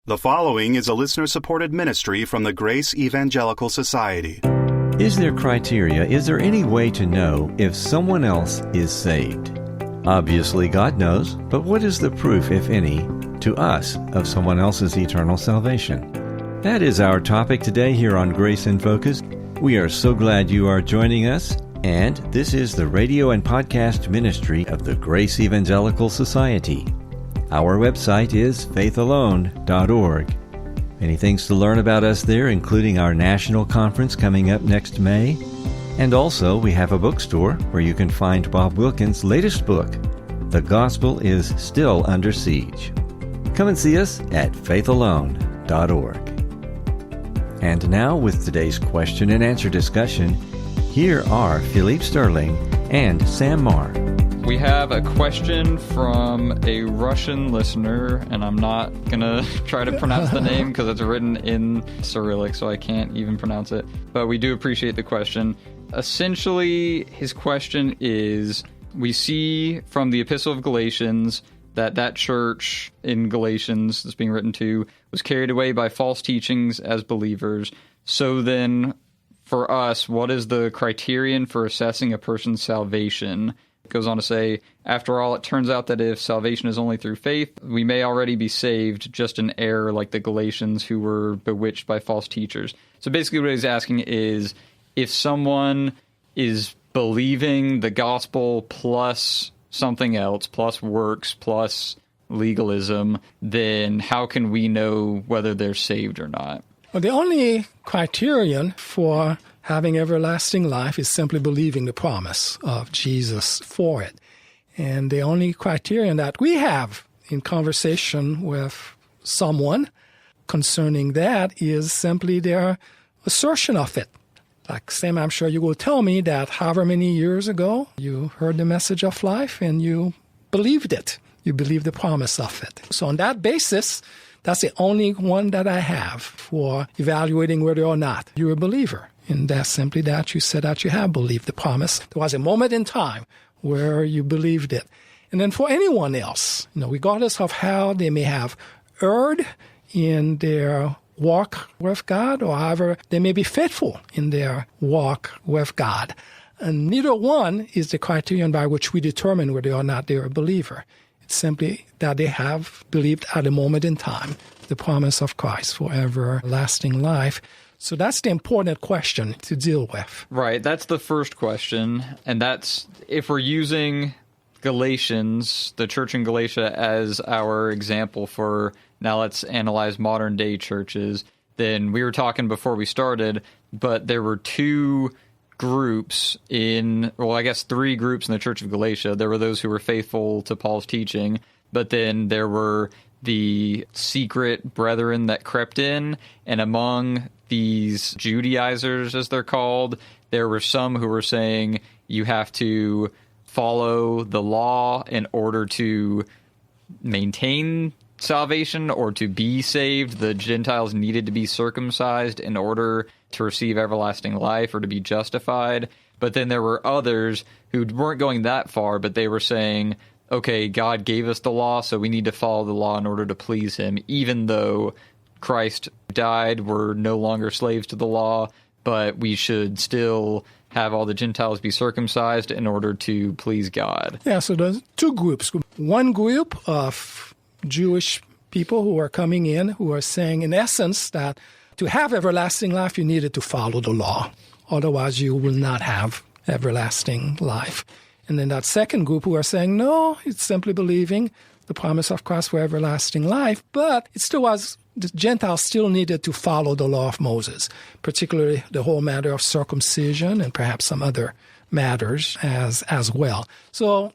The following is a listener-supported ministry from the Grace Evangelical Society. Is there criteria? Is there any way to know if someone else is saved? Obviously, God knows, but what is the proof, if any, to us of someone else's eternal salvation? That is our topic today here on Grace in Focus. We are so glad you are joining us, and this is the radio and podcast ministry of the Grace Evangelical Society. Our website is faithalone.org. Many things to learn about us there, including our national conference coming up next May. And also, we have a bookstore where you can find Bob Wilkins' latest book, The Gospel is Still Under Siege. Come and see us at faithalone.org. And now, with today's question and answer discussion, here are Philippe Sterling and Sam Marr. We have a question from a Russian listener, and I'm not going to try to pronounce the name because it's written in Cyrillic, so I can't even pronounce it. But we do appreciate the question. Essentially, his question is, we see from the Epistle of Galatians that church in Galatians that's being written to was carried away by false teachings as believers. So then, for us, what is the criterion for assessing a person's salvation? It goes on to say, after all, it turns out that if salvation is only through faith, we may already be saved, just in error like the Galatians who were bewitched by false teachers. So basically what he's asking is, if someone is believing the gospel plus something else, plus works, plus legalism, then how can we know whether they're saved or not? Well, the only criterion for having everlasting life is simply believing the promise of Jesus for it. And the only criterion that we have in conversation with someone concerning that is simply their assertion of it. Like Sam, I'm sure you will tell me that however many years ago you heard the message of life and you believed it. You believed the promise of it. So on that basis, that's the only one that I have for evaluating whether or not you're a believer. And that's simply that you said that you have believed the promise. There was a moment in time where you believed it. And then for anyone else, regardless of how they may have erred in their walk with God, or however they may be faithful in their walk with God. And neither one is the criterion by which we determine whether or not they're a believer. It's simply that they have believed at a moment in time the promise of Christ for everlasting life. So that's the important question to deal with. Right, that's the first question. And that's, if we're using Galatians, the church in Galatia, as our example for, now let's analyze modern day churches, then we were talking before we started, but there were two groups three groups in the church of Galatia. There were those who were faithful to Paul's teaching, but then there were the secret brethren that crept in, and among these Judaizers, as they're called, there were some who were saying you have to follow the law in order to maintain salvation or to be saved. The Gentiles needed to be circumcised in order to receive everlasting life or to be justified. But then there were others who weren't going that far, but they were saying, okay, God gave us the law, so we need to follow the law in order to please him, even though Christ died, we're no longer slaves to the law, but we should still have all the Gentiles be circumcised in order to please God. Yeah, so there's two groups. One group of Jewish people who are coming in, who are saying, in essence, that to have everlasting life, you needed to follow the law. Otherwise, you will not have everlasting life. And then that second group who are saying, no, it's simply believing the promise of Christ for everlasting life, but it still was, the Gentiles still needed to follow the law of Moses, particularly the whole matter of circumcision and perhaps some other matters as well. So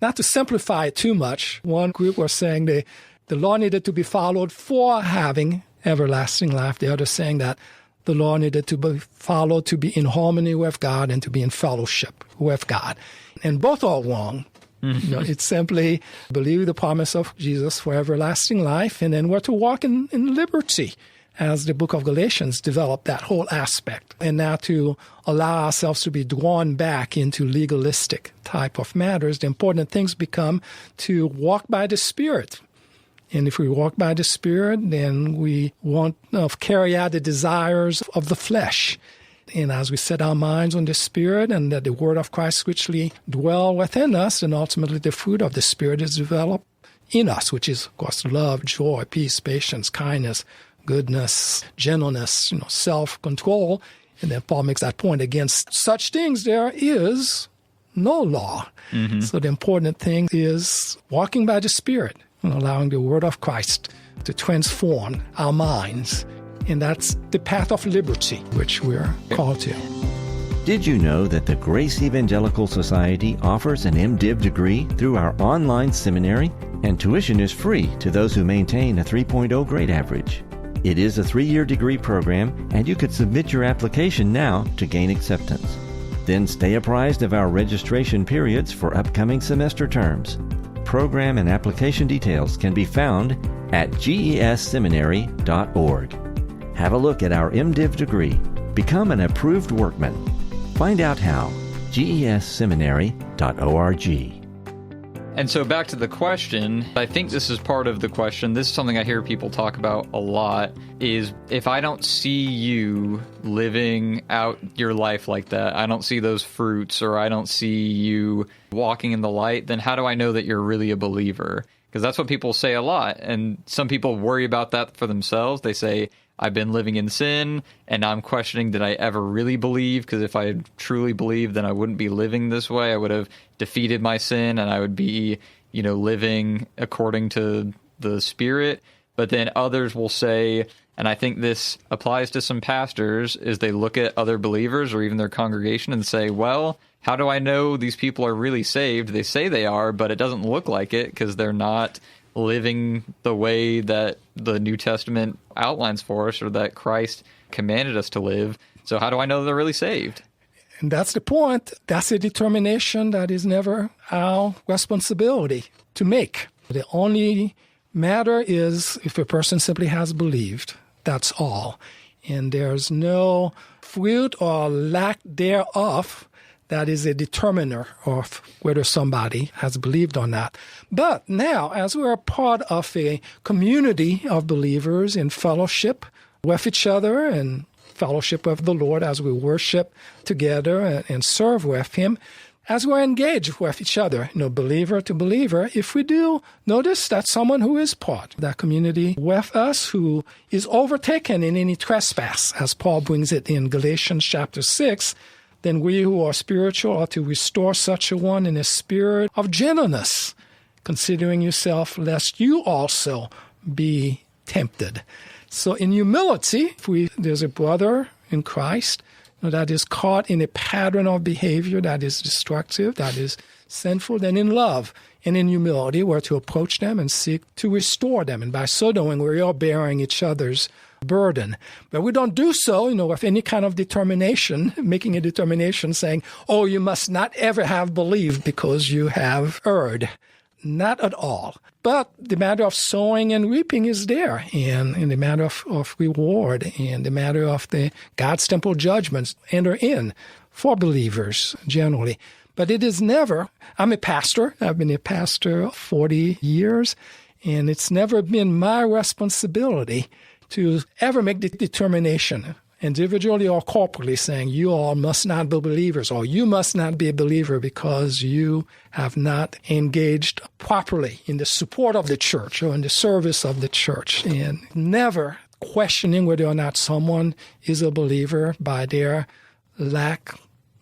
not to simplify it too much, one group was saying the law needed to be followed for having everlasting life. The other saying that the law needed to be followed to be in harmony with God and to be in fellowship with God. And both are wrong. It's simply believe the promise of Jesus for everlasting life, and then we're to walk in liberty, as the book of Galatians developed that whole aspect, and not to allow ourselves to be drawn back into legalistic type of matters. The important things become to walk by the Spirit And if we walk by the Spirit, then we won't carry out the desires of the flesh. And as we set our minds on the Spirit and that the Word of Christ richly dwell within us, then ultimately the fruit of the Spirit is developed in us, which is, of course, love, joy, peace, patience, kindness, goodness, gentleness, self-control. And then Paul makes that point, against such things there is no law. Mm-hmm. So the important thing is walking by the Spirit and allowing the Word of Christ to transform our minds. And that's the path of liberty, which we're called to. Did you know that the Grace Evangelical Society offers an MDiv degree through our online seminary? And tuition is free to those who maintain a 3.0 grade average. It is a 3-year degree program, and you could submit your application now to gain acceptance. Then stay apprised of our registration periods for upcoming semester terms. Program and application details can be found at gesseminary.org. Have a look at our MDiv degree. Become an approved workman. Find out how. gesseminary.org. And so back to the question, I think this is part of the question. This is something I hear people talk about a lot, is if I don't see you living out your life like that, I don't see those fruits, or I don't see you walking in the light, then how do I know that you're really a believer? Because that's what people say a lot. And some people worry about that for themselves. They say, I've been living in sin, and I'm questioning, did I ever really believe? Because if I had truly believed, then I wouldn't be living this way. I would have defeated my sin, and I would be, living according to the Spirit. But then others will say, and I think this applies to some pastors, is they look at other believers or even their congregation and say, well, how do I know these people are really saved? They say they are, but it doesn't look like it because they're not living the way that the New Testament outlines for us, or that Christ commanded us to live. So how do I know they're really saved? And that's the point. That's a determination that is never our responsibility to make. The only matter is if a person simply has believed. That's all. And there's no fruit or lack thereof that is a determiner of whether somebody has believed or not. But now, as we're part of a community of believers in fellowship with each other and fellowship with the Lord as we worship together and serve with Him, as we're engaged with each other, believer to believer, if we do notice that someone who is part of that community with us, who is overtaken in any trespass, as Paul brings it in Galatians chapter 6, then we who are spiritual ought to restore such a one in a spirit of gentleness, considering yourself, lest you also be tempted. So in humility, if there's a brother in Christ that is caught in a pattern of behavior that is destructive, that is sinful, then in love and in humility, we're to approach them and seek to restore them. And by so doing, we are bearing each other's burden. But we don't do so, with any kind of determination, making a determination saying, oh, you must not ever have believed because you have erred. Not at all. But the matter of sowing and reaping is there, and in the matter of reward, and the matter of the God's temple judgments enter in for believers generally. But it is never, I'm a pastor, I've been a pastor 40 years, and it's never been my responsibility to ever make the determination, individually or corporately, saying you all must not be believers, or you must not be a believer because you have not engaged properly in the support of the church or in the service of the church, and never questioning whether or not someone is a believer by their lack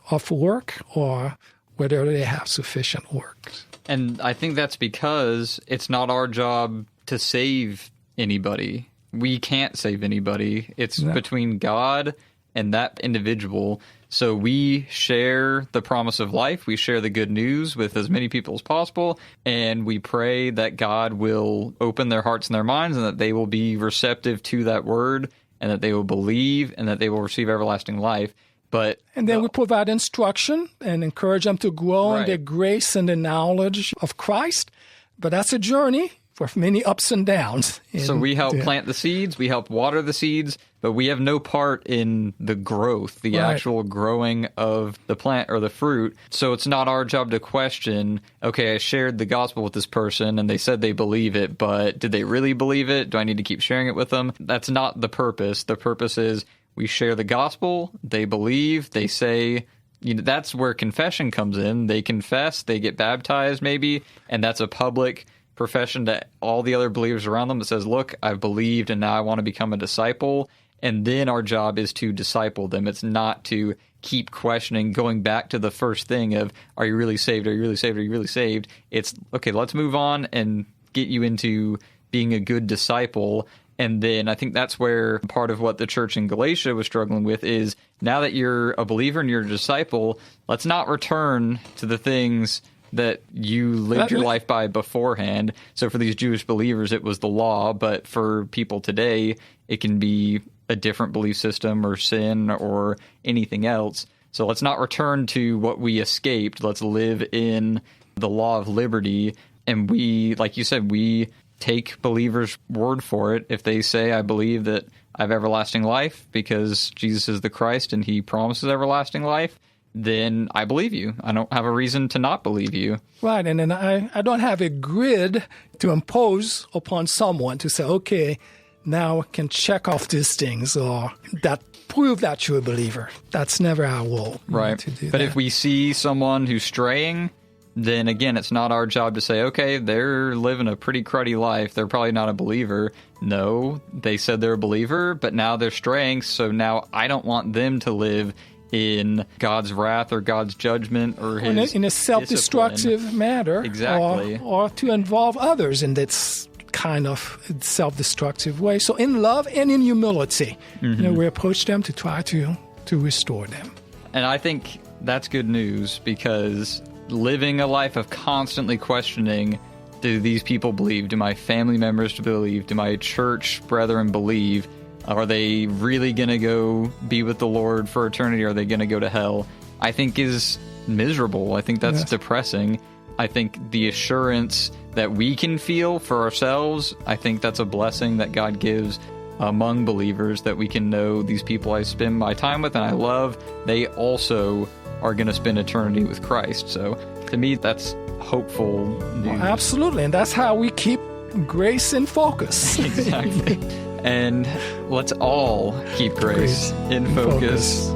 of work or whether they have sufficient work. And I think that's because it's not our job to save anybody. We can't save anybody. It's between God and that individual. So we share the promise of life. We share the good news with as many people as possible. And we pray that God will open their hearts and their minds, and that they will be receptive to that word, and that they will believe, and that they will receive everlasting life. And then we provide instruction and encourage them to grow in the grace and the knowledge of Christ. But that's a journey. with many ups and downs. So we help plant the seeds, we help water the seeds, but we have no part in the growth, the actual growing of the plant or the fruit. So it's not our job to question, okay, I shared the gospel with this person and they said they believe it, but did they really believe it? Do I need to keep sharing it with them? That's not the purpose. The purpose is we share the gospel, they believe, they say, that's where confession comes in. They confess, they get baptized maybe, and that's a public profession to all the other believers around them that says, look, I've believed and now I want to become a disciple. And then our job is to disciple them. It's not to keep questioning, going back to the first thing of, are you really saved? Are you really saved? Are you really saved? It's, okay, let's move on and get you into being a good disciple. And then I think that's where part of what the church in Galatia was struggling with is, now that you're a believer and you're a disciple, let's not return to the things that you lived your life by beforehand. So for these Jewish believers, it was the law, but for people today, it can be a different belief system or sin or anything else. So let's not return to what we escaped. Let's live in the law of liberty. And we, like you said, we take believers' word for it. If they say, I believe that I have everlasting life because Jesus is the Christ and he promises everlasting life, then I believe you. I don't have a reason to not believe you. Right, and then I don't have a grid to impose upon someone to say, okay, now I can check off these things or that prove that you're a believer. That's never our role. Right. To do but that. if we see someone who's straying, then again, it's not our job to say, okay, they're living a pretty cruddy life. They're probably not a believer. No, they said they're a believer, but now they're straying. So now I don't want them to live in God's wrath or God's judgment or his in a self-destructive discipline. manner. Exactly. Or to involve others in this kind of self-destructive way. So in love and in humility, we approach them to try to restore them. And I think that's good news, because living a life of constantly questioning, do these people believe? Do my family members believe? Do my church brethren believe? Are they really going to go be with the Lord for eternity? Are they going to go to hell? I think is miserable. I think that's depressing. I think the assurance that we can feel for ourselves, I think that's a blessing that God gives among believers, that we can know these people I spend my time with and I love, they also are going to spend eternity with Christ. So to me, that's hopeful news. Well, absolutely. And that's how we keep grace in focus. Exactly. And let's all keep grace in focus.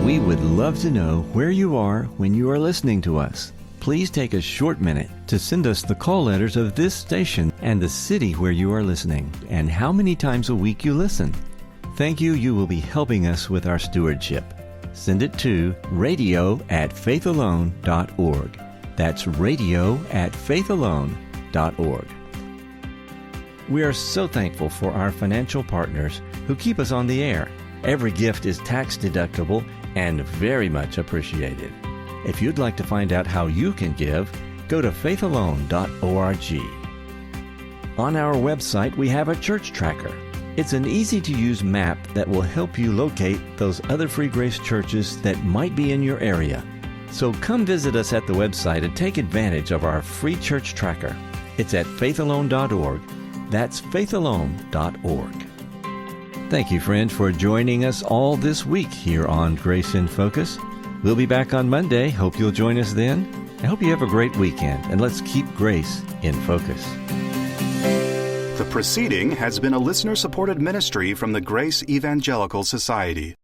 We would love to know where you are when you are listening to us. Please take a short minute to send us the call letters of this station and the city where you are listening and how many times a week you listen. Thank you. You will be helping us with our stewardship. Send it to radio@faithalone.org. That's radio@faithalone.org. We are so thankful for our financial partners who keep us on the air. Every gift is tax deductible and very much appreciated. If you'd like to find out how you can give, go to faithalone.org. On our website, we have a church tracker. It's an easy-to-use map that will help you locate those other Free Grace churches that might be in your area. So come visit us at the website and take advantage of our free church tracker. It's at faithalone.org. That's faithalone.org. Thank you, friends, for joining us all this week here on Grace in Focus. We'll be back on Monday. Hope you'll join us then. I hope you have a great weekend, and let's keep grace in focus. The proceeding has been a listener-supported ministry from the Grace Evangelical Society.